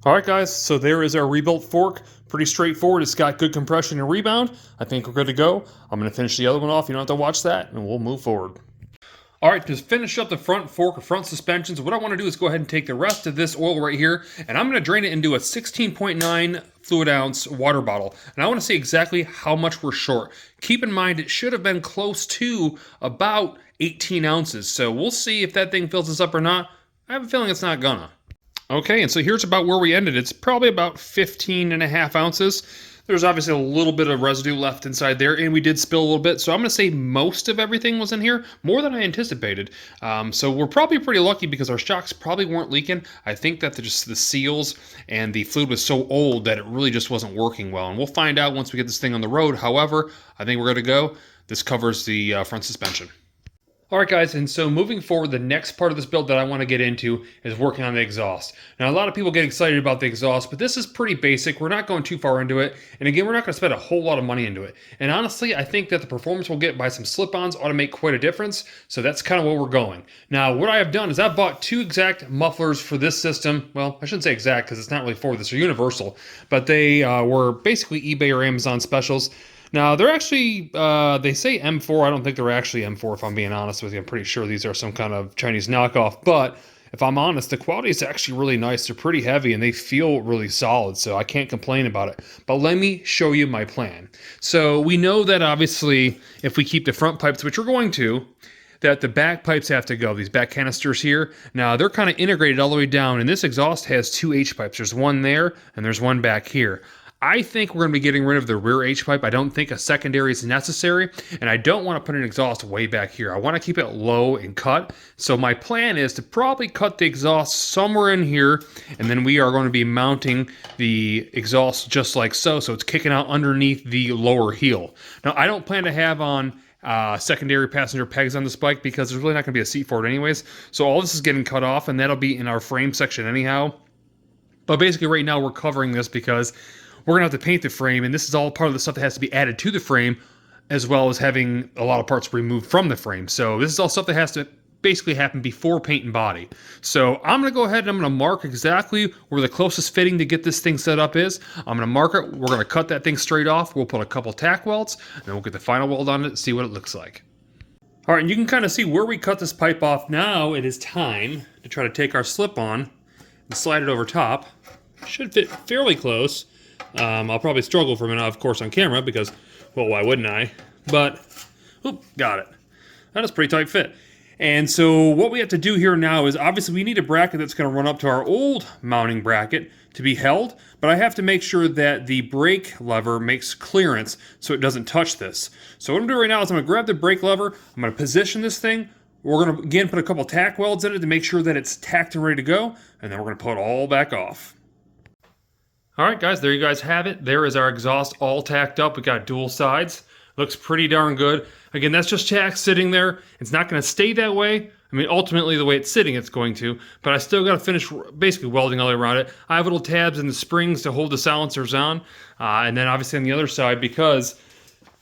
Speaker 1: Alright guys, so there is our rebuilt fork. Pretty straightforward. It's got good compression and rebound. I think we're good to go. I'm going to finish the other one off. You don't have to watch that, and we'll move forward. Alright, to finish up the front fork or front suspensions, what I want to do is go ahead and take the rest of this oil right here, and I'm going to drain it into a 16.9 fluid ounce water bottle. And I want to see exactly how much we're short. Keep in mind, it should have been close to about 18 ounces. So we'll see if that thing fills us up or not. I have a feeling it's not gonna. Okay, and so here's about where we ended. It's probably about 15.5 ounces. There's obviously a little bit of residue left inside there, and we did spill a little bit, so I'm going to say most of everything was in here, more than I anticipated. So we're probably pretty lucky because our shocks probably weren't leaking. I think that just the seals and the fluid was so old that it really just wasn't working well, and we'll find out once we get this thing on the road. However, I think we're good to go. This covers the front suspension. Alright guys, and so moving forward, the next part of this build that I want to get into is working on the exhaust. Now a lot of people get excited about the exhaust, but this is pretty basic. We're not going too far into it, and again, we're not going to spend a whole lot of money into it. And honestly, I think that the performance we'll get by some slip-ons ought to make quite a difference, so that's kind of where we're going. Now what I have done is I've bought two exact mufflers for this system. Well, I shouldn't say exact because it's not really for this, they're universal, but they were basically eBay or Amazon specials. Now, they're actually, they say M4. I don't think they're actually M4, if I'm being honest with you. I'm pretty sure these are some kind of Chinese knockoff. But if I'm honest, the quality is actually really nice. They're pretty heavy, and they feel really solid, so I can't complain about it. But let me show you my plan. So we know that, obviously, if we keep the front pipes, which we're going to, that the back pipes have to go, these back canisters here. Now, they're kind of integrated all the way down, and this exhaust has two H-pipes. There's one there, and there's one back here. I think we're going to be getting rid of the rear H-pipe. I don't think a secondary is necessary, and I don't want to put an exhaust way back here. I want to keep it low and cut. So my plan is to probably cut the exhaust somewhere in here, and then we are going to be mounting the exhaust just like so. So it's kicking out underneath the lower heel. Now, I don't plan to have on secondary passenger pegs on this bike because there's really not going to be a seat for it anyways. So all this is getting cut off, and that'll be in our frame section anyhow. But basically right now we're covering this because we're going to have to paint the frame, and this is all part of the stuff that has to be added to the frame, as well as having a lot of parts removed from the frame. So this is all stuff that has to basically happen before paint and body. So I'm going to go ahead and I'm going to mark exactly where the closest fitting to get this thing set up is. I'm going to mark it. We're going to cut that thing straight off. We'll put a couple tack welds, and then we'll get the final weld on it and see what it looks like. All right, and you can kind of see where we cut this pipe off. Now it is time to try to take our slip-on and slide it over top. Should fit fairly close. I'll probably struggle for a minute, of course, on camera because, well, why wouldn't I? But, oop, got it. That is a pretty tight fit. And so what we have to do here now is obviously we need a bracket that's going to run up to our old mounting bracket to be held, but I have to make sure that the brake lever makes clearance so it doesn't touch this. So what I'm doing right now is I'm going to grab the brake lever, I'm going to position this thing, we're going to again put a couple tack welds in it to make sure that it's tacked and ready to go, and then we're going to pull it all back off. Alright guys, there you guys have it. There is our exhaust all tacked up. We got dual sides. Looks pretty darn good. Again, that's just tack sitting there. It's not going to stay that way. I mean, ultimately, the way it's sitting, it's going to. But I still got to finish basically welding all the way around it. I have little tabs in the springs to hold the silencers on. And then obviously on the other side, because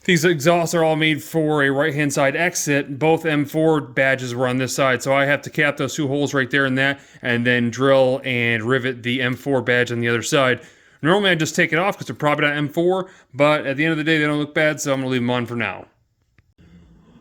Speaker 1: these exhausts are all made for a right-hand side exit, both M4 badges were on this side. So I have to cap those two holes right there in that, and then drill and rivet the M4 badge on the other side. Normally I just take it off because they're probably not M4, but at the end of the day they don't look bad, so I'm going to leave them on for now.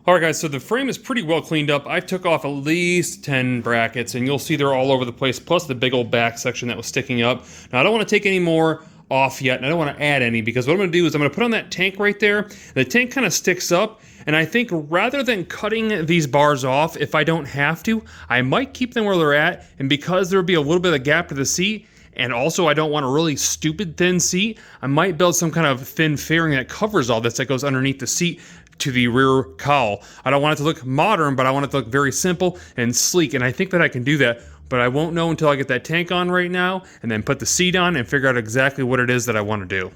Speaker 1: Alright guys, so the frame is pretty well cleaned up. I took off at least 10 brackets, and you'll see they're all over the place, plus the big old back section that was sticking up. Now I don't want to take any more off yet, and I don't want to add any, because what I'm going to do is I'm going to put on that tank right there. The tank kind of sticks up, and I think rather than cutting these bars off, if I don't have to, I might keep them where they're at, and because there'll be a little bit of gap to the seat, and also I don't want a really stupid thin seat, I might build some kind of thin fairing that covers all this that goes underneath the seat to the rear cowl. I don't want it to look modern, but I want it to look very simple and sleek, and I think that I can do that, but I won't know until I get that tank on right now, and then put the seat on and figure out exactly what it is that I want to do.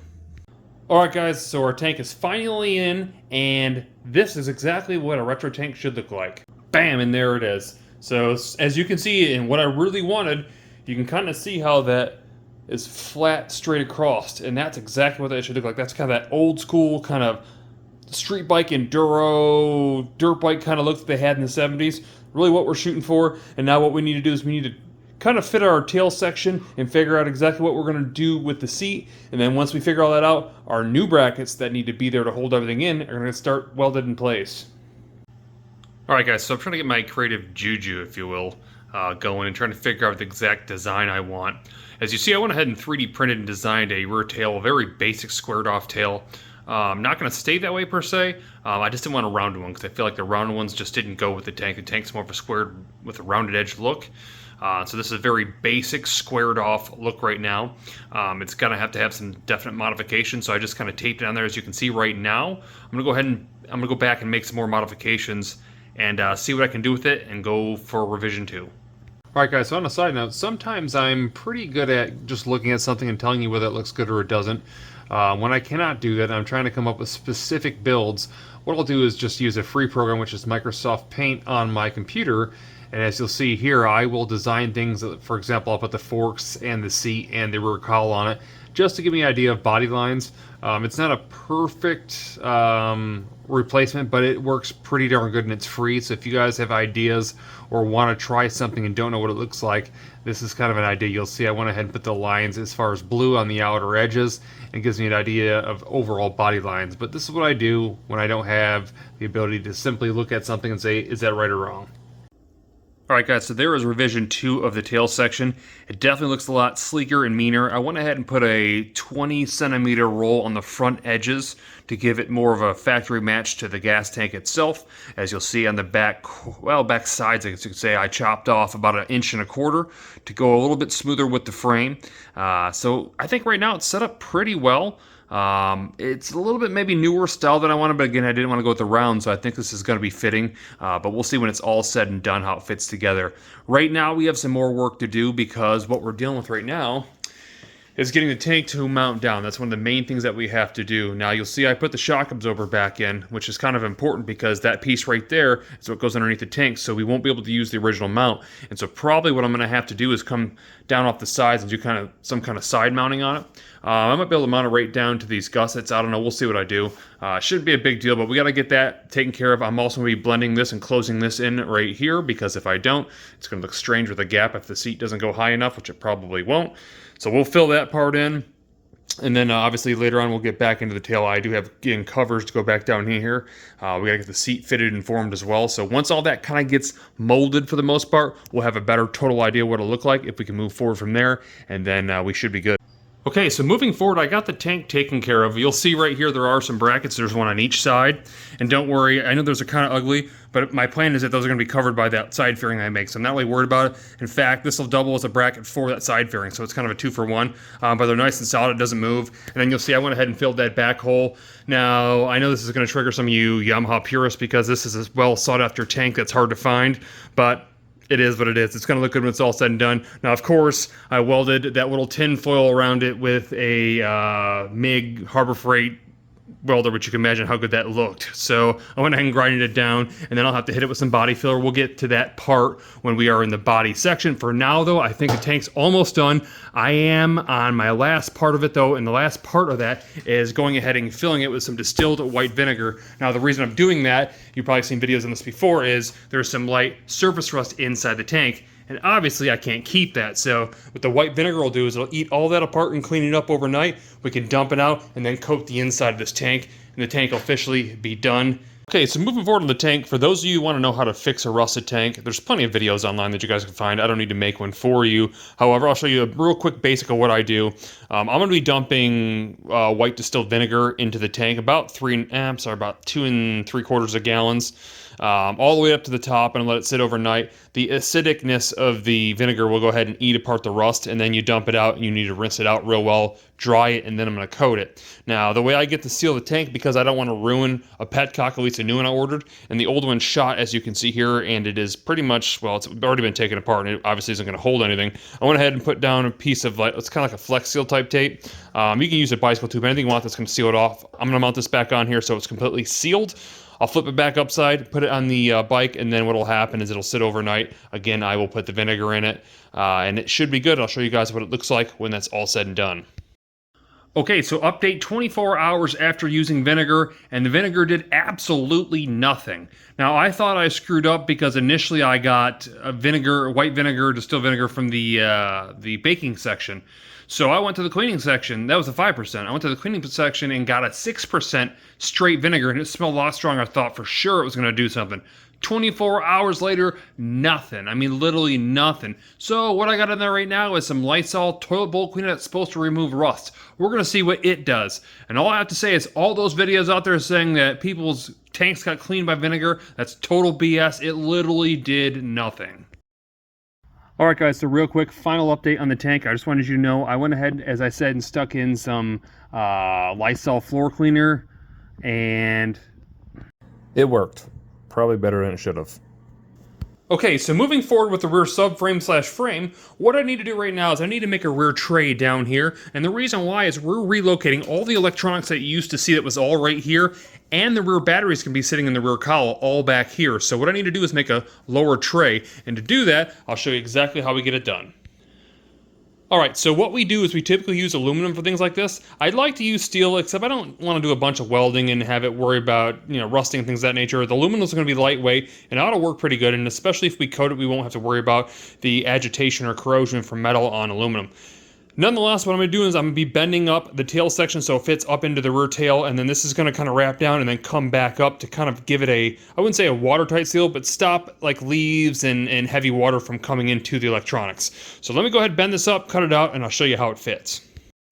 Speaker 1: Alright guys, so our tank is finally in, and this is exactly what a retro tank should look like. Bam, and there it is. So as you can see, and what I really wanted, you can kind of see how that is flat straight across, and that's exactly what that should look like. That's kind of that old school kind of street bike enduro dirt bike kind of look that they had in the 70s. Really what we're shooting for. And now what we need to do is we need to kind of fit our tail section and figure out exactly what we're going to do with the seat. And then once we figure all that out, our new brackets that need to be there to hold everything in are going to start welded in place. Alright guys, so I'm trying to get my creative juju, if you will, going and trying to figure out the exact design I want. As you see, I went ahead and 3D printed and designed a rear tail, a very basic squared off tail. Not going to stay that way per se. I just didn't want a rounded one because I feel like the rounded ones just didn't go with the tank. The tank's more of a squared with a rounded edge look. So this is a very basic squared off look right now. It's going to have some definite modifications, so I just kind of taped it on there. As you can see right now, I'm going to go ahead and I'm going to go back and make some more modifications and see what I can do with it and go for revision 2. Alright guys, so on a side note, sometimes I'm pretty good at just looking at something and telling you whether it looks good or it doesn't. When I cannot do that, I'm trying to come up with specific builds. What I'll do is just use a free program, which is Microsoft Paint, on my computer. And as you'll see here, I will design things, for example, I'll put the forks and the seat and the rear cowl on it, just to give me an idea of body lines. It's not a perfect replacement, but it works pretty darn good and it's free. So if you guys have ideas or want to try something and don't know what it looks like, this is kind of an idea. You'll see I went ahead and put the lines as far as blue on the outer edges, and gives me an idea of overall body lines. But this is what I do when I don't have the ability to simply look at something and say, is that right or wrong? Alright guys, so there is revision 2 of the tail section. It definitely looks a lot sleeker and meaner. I went ahead and put a 20 centimeter roll on the front edges to give it more of a factory match to the gas tank itself. As you'll see on the back, well, back sides, I guess you could say, I chopped off about 1.25 inches to go a little bit smoother with the frame. So I think right now it's set up pretty well. It's a little bit maybe newer style than I wanted, but again, I didn't want to go with the round, so I think this is going to be fitting, but we'll see when it's all said and done how it fits together. Right now, we have some more work to do because what we're dealing with right now is getting the tank to mount down. That's one of the main things that we have to do. Now, you'll see I put the shock absorber back in, which is kind of important because that piece right there is what goes underneath the tank, so we won't be able to use the original mount. And so probably what I'm going to have to do is come down off the sides and do some kind of side mounting on it. I might be able to mount it right down to these gussets. I don't know. We'll see what I do. Shouldn't be a big deal, but we got to get that taken care of. I'm also going to be blending this and closing this in right here, because if I don't, it's going to look strange with a gap if the seat doesn't go high enough, which it probably won't. So we'll fill that part in. And then obviously later on we'll get back into the tail. I do have getting covers to go back down here. We gotta get the seat fitted and formed as well. So once all that kind of gets molded for the most part, we'll have a better total idea what it'll look like if we can move forward from there, and then we should be good. Okay, so moving forward, I got the tank taken care of. You'll see right here there are some brackets. There's one on each side. And don't worry, I know those are kind of ugly, but my plan is that those are going to be covered by that side fairing I make, so I'm not really worried about it. In fact, this will double as a bracket for that side fairing, so it's kind of a 2-for-1. But they're nice and solid, it doesn't move. And then you'll see I went ahead and filled that back hole. Now, I know this is going to trigger some of you Yamaha purists because this is a well sought after tank that's hard to find, but it is what it is. It's going to look good when it's all said and done. Now, of course, I welded that little tin foil around it with a MIG Harbor Freight welder, which you can imagine how good that looked. So I went ahead and grinded it down, and then I'll have to hit it with some body filler. We'll get to that part when we are in the body section. For now, though, I think the tank's almost done. I am on my last part of it, though, and the last part of that is going ahead and filling it with some distilled white vinegar. Now, the reason I'm doing that, you've probably seen videos on this before, is there's some light surface rust inside the tank. And obviously I can't keep that, so what the white vinegar will do is it'll eat all that apart and clean it up overnight. We can dump it out and then coat the inside of this tank, and the tank will officially be done. Okay, so moving forward on the tank, for those of you who want to know how to fix a rusted tank, there's plenty of videos online that you guys can find. I don't need to make one for you. However, I'll show you a real quick basic of what I do. I'm going to be dumping white distilled vinegar into the tank, about 2 3/4 gallons. All the way up to the top, and let it sit overnight. The acidicness of the vinegar will go ahead and eat apart the rust, and then you dump it out, and you need to rinse it out real well, dry it, and then I'm going to coat it. Now, the way I get to seal the tank, because I don't want to ruin a petcock, at least a new one I ordered, and the old one's shot, as you can see here, and it is pretty much, well, it's already been taken apart, and it obviously isn't going to hold anything. I went ahead and put down a piece of, it's kind of like a Flex Seal type tape. You can use a bicycle tube, anything you want that's going to seal it off. I'm going to mount this back on here so it's completely sealed. I'll flip it back upside, put it on the bike, and then what will happen is it'll sit overnight. Again, I will put the vinegar in it, and it should be good. I'll show you guys what it looks like when that's all said and done. Okay, so update 24 hours after using vinegar, and the vinegar did absolutely nothing. Now, I thought I screwed up because initially I got white vinegar, distilled vinegar from the baking section. So I went to the cleaning section. That was a 5%. I went to the cleaning section and got a 6% straight vinegar, and it smelled a lot stronger. I thought for sure it was going to do something. 24 hours later, nothing. I mean, literally nothing. So what I got in there right now is some Lysol toilet bowl cleaner that's supposed to remove rust. We're going to see what it does. And all I have to say is all those videos out there saying that people's tanks got cleaned by vinegar, that's total BS. It literally did nothing. Alright guys, so real quick, final update on the tank. I just wanted you to know, I went ahead, as I said, and stuck in some Lysol floor cleaner, and it worked. Probably better than it should have. Okay, so moving forward with the rear subframe/frame, what I need to do right now is I need to make a rear tray down here, and the reason why is we're relocating all the electronics that you used to see that was all right here, and the rear batteries can be sitting in the rear cowl all back here. So what I need to do is make a lower tray, and to do that, I'll show you exactly how we get it done. Alright, so what we do is we typically use aluminum for things like this. I'd like to use steel, except I don't want to do a bunch of welding and have it worry about, rusting and things of that nature. The aluminum is going to be lightweight, and it ought to work pretty good, and especially if we coat it, we won't have to worry about the agitation or corrosion from metal on aluminum. Nonetheless, what I'm going to do is I'm going to be bending up the tail section so it fits up into the rear tail, and then this is going to kind of wrap down and then come back up to kind of give it a, I wouldn't say a watertight seal, but stop like leaves and heavy water from coming into the electronics. So let me go ahead, bend this up, cut it out, and I'll show you how it fits.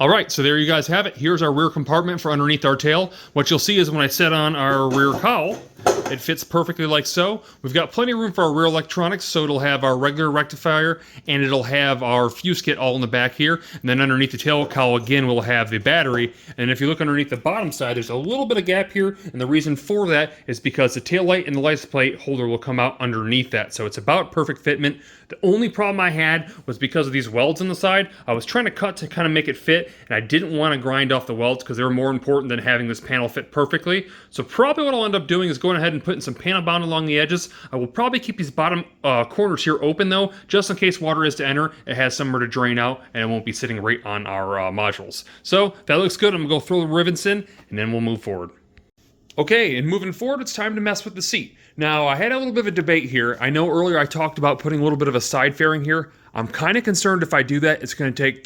Speaker 1: Alright, so there you guys have it. Here's our rear compartment for underneath our tail. What you'll see is when I set on our rear cowl, it fits perfectly like so. We've got plenty of room for our rear electronics, so it'll have our regular rectifier, and it'll have our fuse kit all in the back here. And then underneath the tail cowl, again, we'll have the battery. And if you look underneath the bottom side, there's a little bit of gap here, and the reason for that is because the tail light and the license plate holder will come out underneath that. So it's about perfect fitment. The only problem I had was because of these welds on the side. I was trying to cut to kind of make it fit, and I didn't want to grind off the welds because they were more important than having this panel fit perfectly. So probably what I'll end up doing is going ahead and and putting some panel bound along the edges. I will probably keep these bottom corners here open though, just in case water is to enter. It has somewhere to drain out and it won't be sitting right on our modules. So that looks good. I'm gonna go throw the rivets in and then we'll move forward. Okay, and moving forward, it's time to mess with the seat. Now, I had a little bit of a debate here. I know earlier I talked about putting a little bit of a side fairing here. I'm kind of concerned if I do that, it's going to take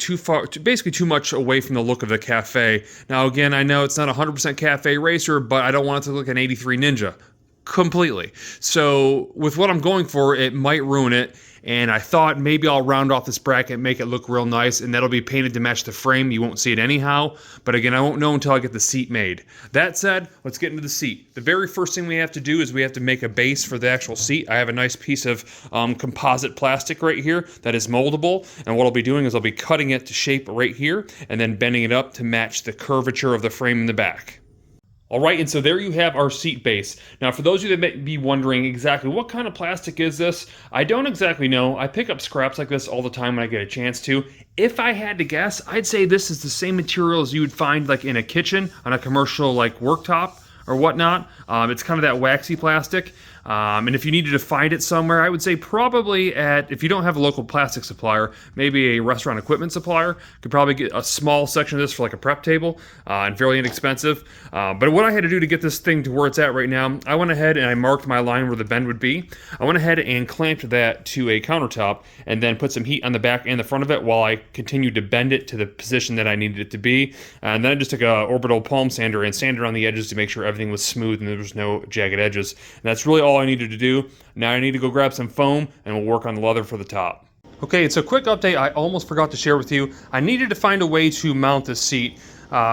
Speaker 1: basically too much away from the look of the Cafe. Now, again, I know it's not a 100% Cafe racer, but I don't want it to look like an 83 Ninja. Completely. So, with what I'm going for, it might ruin it. And I thought maybe I'll round off this bracket, make it look real nice, and that'll be painted to match the frame. You won't see it anyhow, but again, I won't know until I get the seat made. That said, let's get into the seat. The very first thing we have to do is we have to make a base for the actual seat. I have a nice piece of composite plastic right here that is moldable, and what I'll be doing is I'll be cutting it to shape right here, and then bending it up to match the curvature of the frame in the back. Alright, and so there you have our seat base. Now for those of you that may be wondering exactly what kind of plastic is this, I don't exactly know. I pick up scraps like this all the time when I get a chance to. If I had to guess, I'd say this is the same material as you would find like in a kitchen on a commercial like worktop or whatnot. It's kind of that waxy plastic. And if you needed to find it somewhere, I would say probably if you don't have a local plastic supplier, maybe a restaurant equipment supplier, could probably get a small section of this for like a prep table, and fairly inexpensive. But what I had to do to get this thing to where it's at right now, I went ahead and I marked my line where the bend would be. I went ahead and clamped that to a countertop and then put some heat on the back and the front of it while I continued to bend it to the position that I needed it to be. And then I just took a orbital palm sander and sanded around the edges to make sure everything was smooth and there was no jagged edges. And that's really all I needed to do. Now I need to go grab some foam and we'll work on the leather for the top. Okay, so quick update I almost forgot to share with you. I needed to find a way to mount this seat.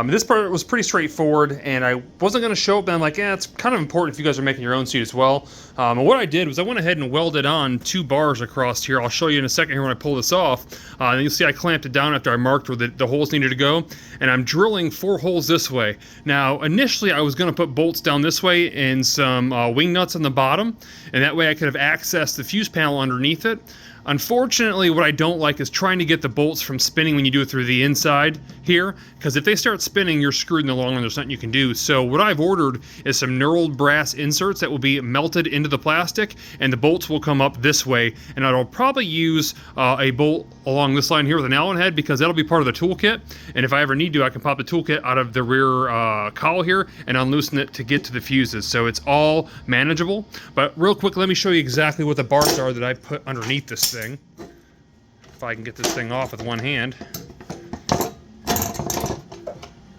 Speaker 1: This part was pretty straightforward and I wasn't going to show up, but I'm like, it's kind of important if you guys are making your own seat as well. And what I did was I went ahead and welded on 2 bars across here. I'll show you in a second here when I pull this off. And you'll see I clamped it down after I marked where the holes needed to go. And I'm drilling 4 holes this way. Now, initially I was going to put bolts down this way and some wing nuts on the bottom. And that way I could have accessed the fuse panel underneath it. Unfortunately, what I don't like is trying to get the bolts from spinning when you do it through the inside here, because if they start spinning, you're screwed in the long run. There's nothing you can do. So what I've ordered is some knurled brass inserts that will be melted into the plastic, and the bolts will come up this way. And I'll probably use a bolt along this line here with an Allen head, because that'll be part of the toolkit. And if I ever need to, I can pop the toolkit out of the rear cowl here and unloosen it to get to the fuses. So it's all manageable. But real quick, let me show you exactly what the bars are that I put underneath this thing. If I can get this thing off with one hand.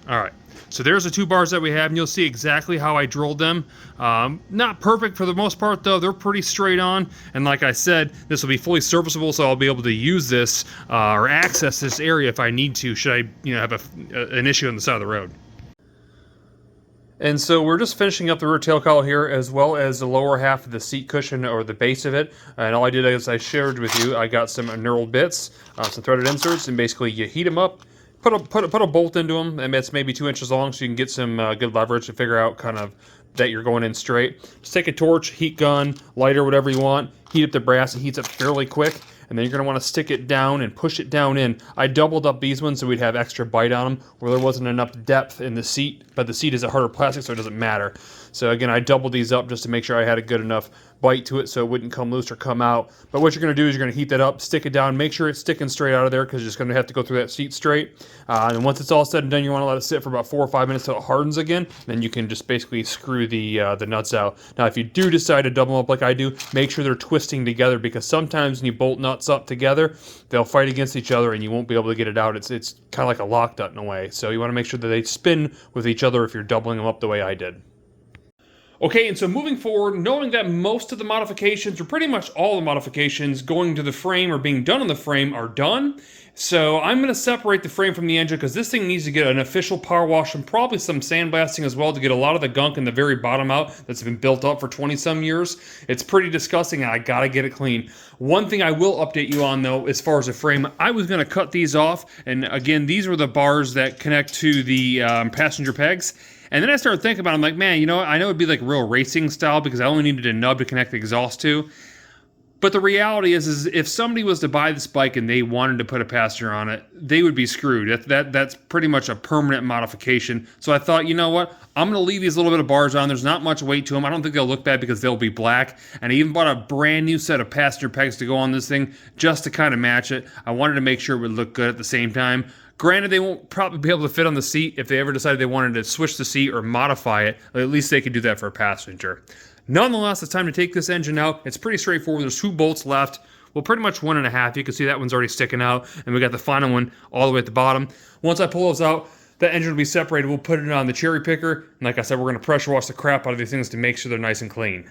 Speaker 1: Alright, so there's the 2 bars that we have, and you'll see exactly how I drilled them. Not perfect for the most part though, they're pretty straight on, and like I said, this will be fully serviceable, so I'll be able to use this or access this area if I need to, should I have an issue on the side of the road. And so we're just finishing up the rear tail cowl here, as well as the lower half of the seat cushion or the base of it. And all I did is I shared with you, I got some knurled bits, some threaded inserts, and basically you heat them up, put a bolt into them, and it's maybe 2 inches long, so you can get some good leverage to figure out kind of that you're going in straight. Just take a torch, heat gun, lighter, whatever you want, heat up the brass. It heats up fairly quick. And then you're going to want to stick it down and push it down in. I doubled up these ones so we'd have extra bite on them, where there wasn't enough depth in the seat, but the seat is a harder plastic, so it doesn't matter. So again, I doubled these up just to make sure I had a good enough bite to it so it wouldn't come loose or come out. But what you're going to do is you're going to heat that up, stick it down, make sure it's sticking straight out of there, because you're just going to have to go through that seat straight. And once it's all said and done, you want to let it sit for about 4 or 5 minutes till it hardens again. Then you can just basically screw the nuts out. Now, if you do decide to double them up like I do, make sure they're twisting together, because sometimes when you bolt nuts up together, they'll fight against each other and you won't be able to get it out. It's kind of like a lock nut in a way. So you want to make sure that they spin with each other if you're doubling them up the way I did. Okay, and so moving forward, knowing that most of the modifications, or pretty much all the modifications going to the frame or being done on the frame are done, so I'm going to separate the frame from the engine, because this thing needs to get an official power wash and probably some sandblasting as well to get a lot of the gunk in the very bottom out that's been built up for 20-some years. It's pretty disgusting and I got to get it clean. One thing I will update you on though, as far as the frame, I was going to cut these off, and again, these were the bars that connect to the passenger pegs. And then I started thinking about it, I'm like, man, I know it'd be like real racing style because I only needed a nub to connect the exhaust to. But the reality is if somebody was to buy this bike and they wanted to put a passenger on it, they would be screwed. That's pretty much a permanent modification. So I thought, you know what? I'm going to leave these little bit of bars on. There's not much weight to them. I don't think they'll look bad because they'll be black. And I even bought a brand new set of passenger pegs to go on this thing just to kind of match it. I wanted to make sure it would look good at the same time. Granted, they won't probably be able to fit on the seat. If they ever decided they wanted to switch the seat or modify it, at least they could do that for a passenger. Nonetheless, it's time to take this engine out. It's pretty straightforward. There's 2 bolts left. Well, pretty much 1.5. You can see that one's already sticking out, and we got the final one all the way at the bottom. Once I pull those out, the engine will be separated. We'll put it on the cherry picker, and like I said, we're going to pressure wash the crap out of these things to make sure they're nice and clean.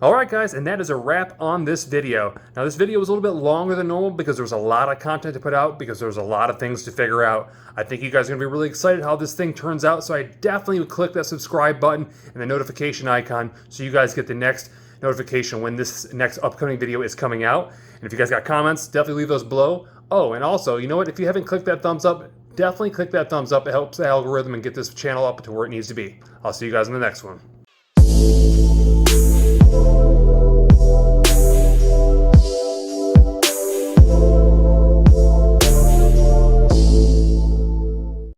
Speaker 1: Alright guys, and that is a wrap on this video. Now this video was a little bit longer than normal because there was a lot of content to put out, because there was a lot of things to figure out. I think you guys are going to be really excited how this thing turns out, so I definitely would click that subscribe button and the notification icon so you guys get the next notification when this next upcoming video is coming out. And if you guys got comments, definitely leave those below. Oh, and also, you know what, if you haven't clicked that thumbs up, definitely click that thumbs up. It helps the algorithm and get this channel up to where it needs to be. I'll see you guys in the next one.